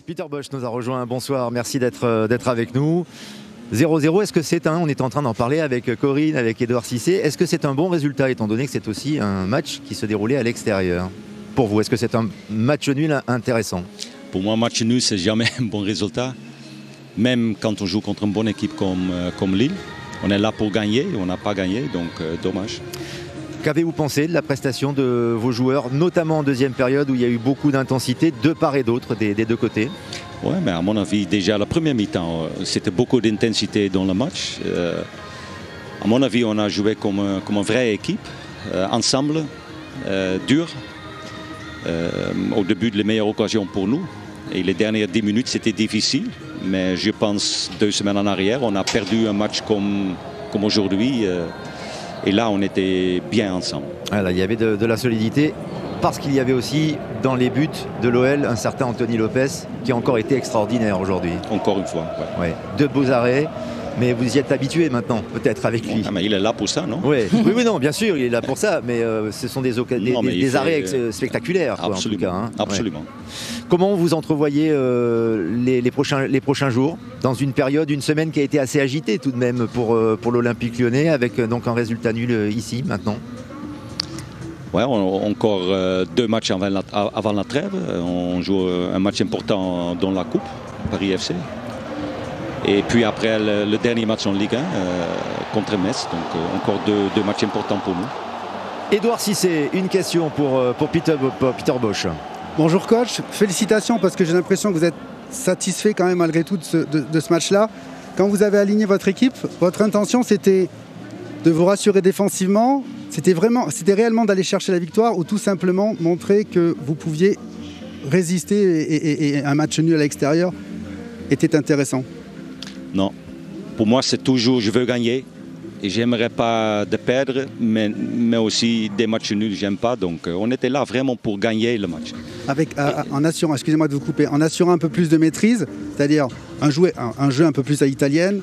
Peter Bosz nous a rejoint. Bonsoir, merci d'être avec nous. 0-0, est-ce que c'est on est en train d'en parler avec Corinne, avec Edouard Cissé, est-ce que c'est un bon résultat étant donné que c'est aussi un match qui se déroulait à l'extérieur? Pour vous, est-ce que c'est un match nul intéressant? Pour moi, un match nul, c'est jamais un bon résultat. Même quand on joue contre une bonne équipe comme Lille. On est là pour gagner, on n'a pas gagné, donc dommage. Qu'avez-vous pensé de la prestation de vos joueurs, notamment en deuxième période où il y a eu beaucoup d'intensité de part et d'autre des deux côtés? Oui, mais à mon avis, déjà la première mi-temps, c'était beaucoup d'intensité dans le match. À mon avis, on a joué comme une vraie équipe, ensemble, dur. Au début, les meilleures occasions pour nous. Et les dernières 10 minutes, c'était difficile. Mais je pense 2 semaines en arrière, on a perdu un match comme aujourd'hui. Et là, on était bien ensemble. Voilà, il y avait de la solidité. Parce qu'il y avait aussi dans les buts de l'OL un certain Anthony Lopez qui a encore été extraordinaire aujourd'hui. Encore une fois. Ouais. 2 beaux arrêts, mais vous y êtes habitué maintenant, peut-être avec lui. Ah, mais il est là pour ça, non? Oui, non, bien sûr, il est là pour ça, mais ce sont des arrêts spectaculaires. Quoi, absolument, en tout cas, absolument. Ouais. Comment vous entrevoyez les prochains jours, dans une période, une semaine qui a été assez agitée tout de même pour l'Olympique Lyonnais, avec donc un résultat nul ici, maintenant? Ouais, encore 2 matchs avant la trêve. On joue un match important dans la Coupe, Paris FC. Et puis après le dernier match en Ligue 1 contre Metz. Donc encore deux matchs importants pour nous. Edouard Cissé, une question pour Peter Bosz. Bonjour coach, félicitations parce que j'ai l'impression que vous êtes satisfait quand même malgré tout de ce match-là. Quand vous avez aligné votre équipe, votre intention c'était de vous rassurer défensivement. C'était réellement d'aller chercher la victoire ou tout simplement montrer que vous pouviez résister et un match nul à l'extérieur était intéressant? Non. Pour moi, c'est toujours je veux gagner et j'aimerais pas de perdre, mais aussi des matchs nuls, j'aime pas. Donc on était là vraiment pour gagner le match. En assurant, excusez-moi de vous couper, en assurant un peu plus de maîtrise, c'est-à-dire un jeu un peu plus à l'italienne,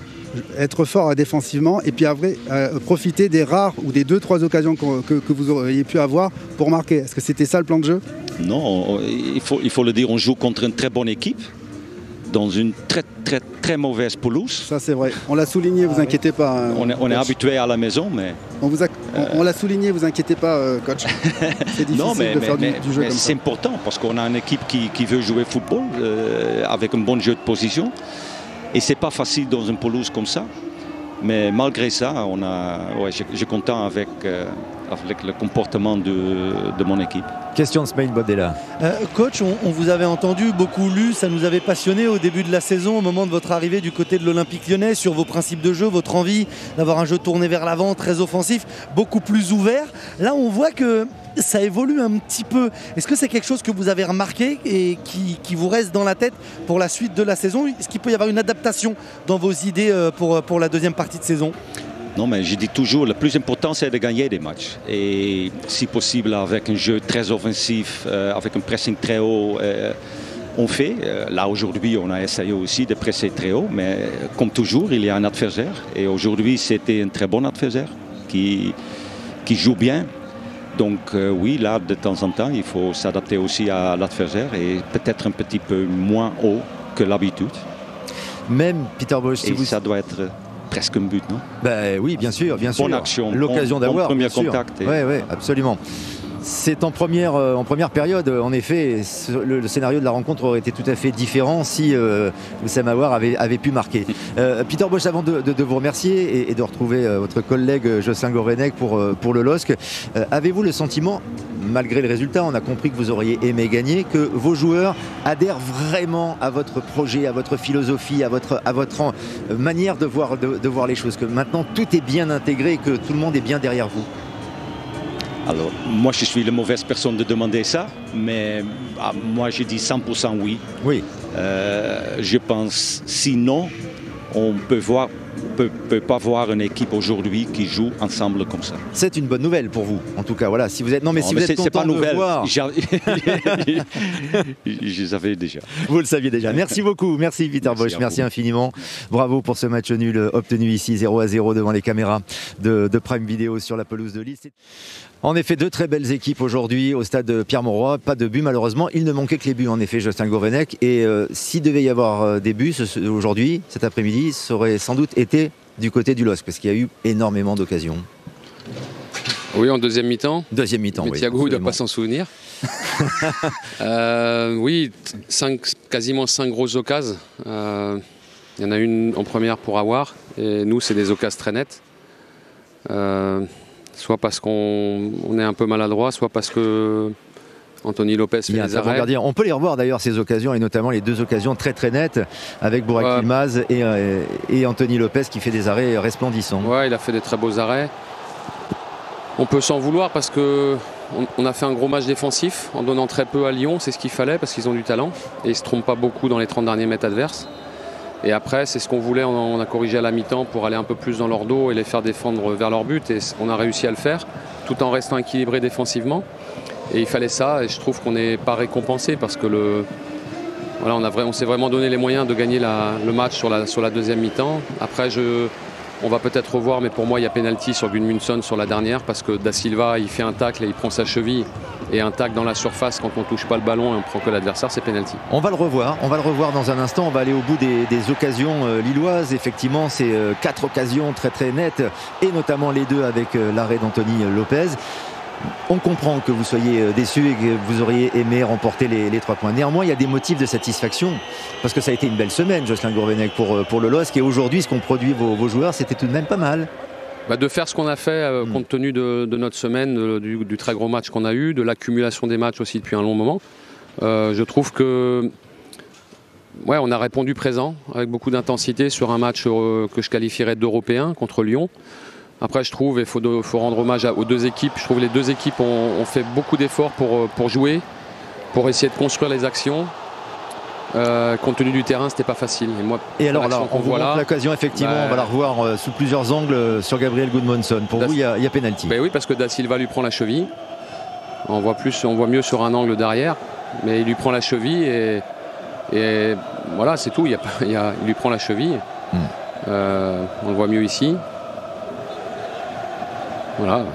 être fort défensivement et puis après profiter des rares ou des 2-3 occasions que vous auriez pu avoir pour marquer. Est-ce que c'était ça le plan de jeu? Non, il faut le dire, on joue contre une très bonne équipe dans une très mauvaise pelouse. Ça c'est vrai, on l'a souligné, vous inquiétez pas. On est habitué à la maison, mais... On l'a souligné, vous inquiétez pas, coach. C'est difficile de faire du jeu comme ça. C'est important parce qu'on a une équipe qui veut jouer football avec un bon jeu de position. Et c'est pas facile dans une pelouse comme ça. Mais malgré ça, je suis content avec le comportement de mon équipe. Question de Smaïl Bodela. Coach, on vous avait entendu, beaucoup lu, ça nous avait passionné au début de la saison, au moment de votre arrivée du côté de l'Olympique Lyonnais, sur vos principes de jeu, votre envie d'avoir un jeu tourné vers l'avant, très offensif, beaucoup plus ouvert. Là, on voit que ça évolue un petit peu. Est-ce que c'est quelque chose que vous avez remarqué et qui vous reste dans la tête pour la suite de la saison? Est-ce qu'il peut y avoir une adaptation dans vos idées pour la deuxième partie de saison? Non, mais je dis toujours, le plus important, c'est de gagner des matchs. Et si possible, avec un jeu très offensif, avec un pressing très haut, on fait. Là, aujourd'hui, on a essayé aussi de presser très haut, mais comme toujours, il y a un adversaire. Et aujourd'hui, c'était un très bon adversaire qui joue bien. Donc oui, là, de temps en temps, il faut s'adapter aussi à l'adversaire et peut-être un petit peu moins haut que l'habitude. Même Peter Bosz, ça doit être presque un but, non? Oui, bien sûr. Bonne action, l'occasion d'avoir. Premier contact. Oui, absolument. C'est en première période, en effet, le scénario de la rencontre aurait été tout à fait différent si Oussama Aouar avait pu marquer. Peter Bosz, avant de vous remercier et de retrouver votre collègue Jocelyn Gorenec pour le LOSC, avez-vous le sentiment, malgré le résultat, on a compris que vous auriez aimé gagner, que vos joueurs adhèrent vraiment à votre projet, à votre philosophie, à votre manière de voir les choses, que maintenant tout est bien intégré et que tout le monde est bien derrière vous? Alors, moi, je suis la mauvaise personne de demander ça, mais moi, je dis 100% oui. Oui. Je pense, sinon, on peut voir peut pas voir une équipe aujourd'hui qui joue ensemble comme ça. C'est une bonne nouvelle pour vous, en tout cas. Voilà, si vous êtes, si vous êtes content pas de nouvelle. voir, Je les savais déjà. vous le saviez déjà. Merci beaucoup, merci Peter Bosz, merci infiniment. Bravo pour ce match nul obtenu ici 0-0 devant les caméras de Prime Video sur la pelouse de Lille. En effet, deux très belles équipes aujourd'hui au stade Pierre-Mauroy. Pas de but malheureusement. Il ne manquait que les buts en effet, Jocelyn Gourvenec. Et s'il devait y avoir des buts aujourd'hui, cet après-midi, ça aurait sans doute été du côté du LOSC parce qu'il y a eu énormément d'occasions. Oui, en deuxième mi-temps. Deuxième mi-temps, mais oui. Thiago ne doit pas s'en souvenir. Oui, quasiment 5 grosses occasions. Il y en a une en première pour avoir. Et nous, c'est des occasions très nettes. Soit parce qu'on est un peu maladroit, soit parce que Anthony Lopez fait des arrêts. On peut les revoir d'ailleurs ces occasions, et notamment les deux occasions très très nettes avec Burak Yilmaz et Anthony Lopez qui fait des arrêts resplendissants. Ouais, il a fait des très beaux arrêts. On peut s'en vouloir parce qu'on a fait un gros match défensif en donnant très peu à Lyon, c'est ce qu'il fallait parce qu'ils ont du talent et ils ne se trompent pas beaucoup dans les 30 derniers mètres adverses. Et après, c'est ce qu'on voulait, on a corrigé à la mi-temps pour aller un peu plus dans leur dos et les faire défendre vers leur but. Et on a réussi à le faire, tout en restant équilibré défensivement. Et il fallait ça, et je trouve qu'on n'est pas récompensé parce que on s'est vraiment donné les moyens de gagner le match sur la deuxième mi-temps. Après, on va peut-être revoir, mais pour moi, il y a pénalty sur Gudmundsson sur la dernière parce que Da Silva, il fait un tacle et il prend sa cheville. Et un tacle dans la surface quand on ne touche pas le ballon et on prend que l'adversaire, c'est pénalty. On va le revoir dans un instant. On va aller au bout des occasions lilloises. Effectivement, c'est 4 occasions très très nettes et notamment les deux avec l'arrêt d'Anthony Lopez. On comprend que vous soyez déçus et que vous auriez aimé remporter les 3 points. Néanmoins, il y a des motifs de satisfaction parce que ça a été une belle semaine, Jocelyn Gourvenec, pour le LOSC. Et aujourd'hui, ce qu'ont produit vos joueurs, c'était tout de même pas mal. De faire ce qu'on a fait compte tenu de notre semaine, du très gros match qu'on a eu, de l'accumulation des matchs aussi depuis un long moment. Je trouve que on a répondu présent avec beaucoup d'intensité sur un match que je qualifierais d'européen contre Lyon. Après, je trouve, il faut rendre hommage aux deux équipes. Je trouve que les deux équipes ont fait beaucoup d'efforts pour jouer, pour essayer de construire les actions. Compte tenu du terrain, c'était pas facile. Et alors là, on vous montre l'occasion, effectivement, on va la revoir sous plusieurs angles sur Gabriel Gudmundsson. Pour vous, il y a pénalty. Oui, parce que Da Silva lui prend la cheville. On voit mieux sur un angle derrière, mais il lui prend la cheville et voilà, c'est tout. Il lui prend la cheville. On le voit mieux ici. Voilà.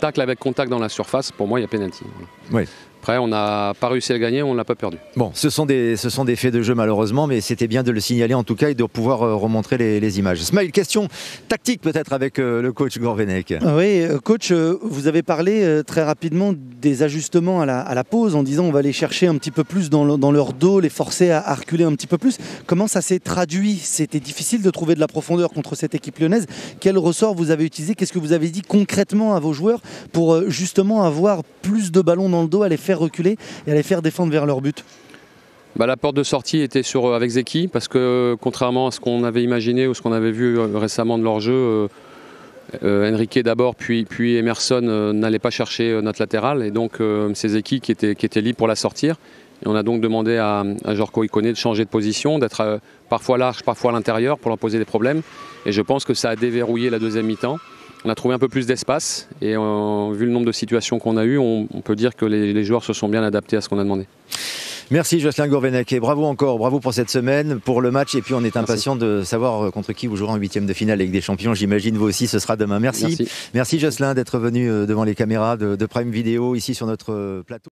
Tacle avec contact dans la surface, pour moi, il y a pénalty. Oui. Après, on n'a pas réussi à le gagner, on ne l'a pas perdu. Bon, ce sont des faits de jeu malheureusement, mais c'était bien de le signaler en tout cas et de pouvoir remontrer les images. Smile, question tactique peut-être avec le coach Gourvenec. Oui, coach, vous avez parlé très rapidement des ajustements à la pause en disant on va les chercher un petit peu plus dans leur dos, les forcer à reculer un petit peu plus. Comment ça s'est traduit? C'était difficile de trouver de la profondeur contre cette équipe lyonnaise. Quel ressort vous avez utilisé? Qu'est-ce que vous avez dit concrètement à vos joueurs pour justement avoir plus de ballons dans le dos, à les faire reculer et à les faire défendre vers leur but? La porte de sortie était avec Zeki parce que contrairement à ce qu'on avait imaginé ou ce qu'on avait vu récemment de leur jeu, Enrique d'abord puis Emerson n'allait pas chercher notre latéral et donc c'est Zeki qui était libre pour la sortir. Et on a donc demandé à Jorko Ikone de changer de position, d'être parfois large, parfois à l'intérieur pour leur poser des problèmes. Et je pense que ça a déverrouillé la deuxième mi-temps. On a trouvé un peu plus d'espace et vu le nombre de situations qu'on a eues, on peut dire que les joueurs se sont bien adaptés à ce qu'on a demandé. Merci Jocelyn Gourvenec et bravo encore, bravo pour cette semaine, pour le match et puis on est impatient de savoir contre qui vous jouerez en 8e de finale avec des champions, j'imagine vous aussi ce sera demain. Merci Jocelyn d'être venu devant les caméras de Prime Video ici sur notre plateau.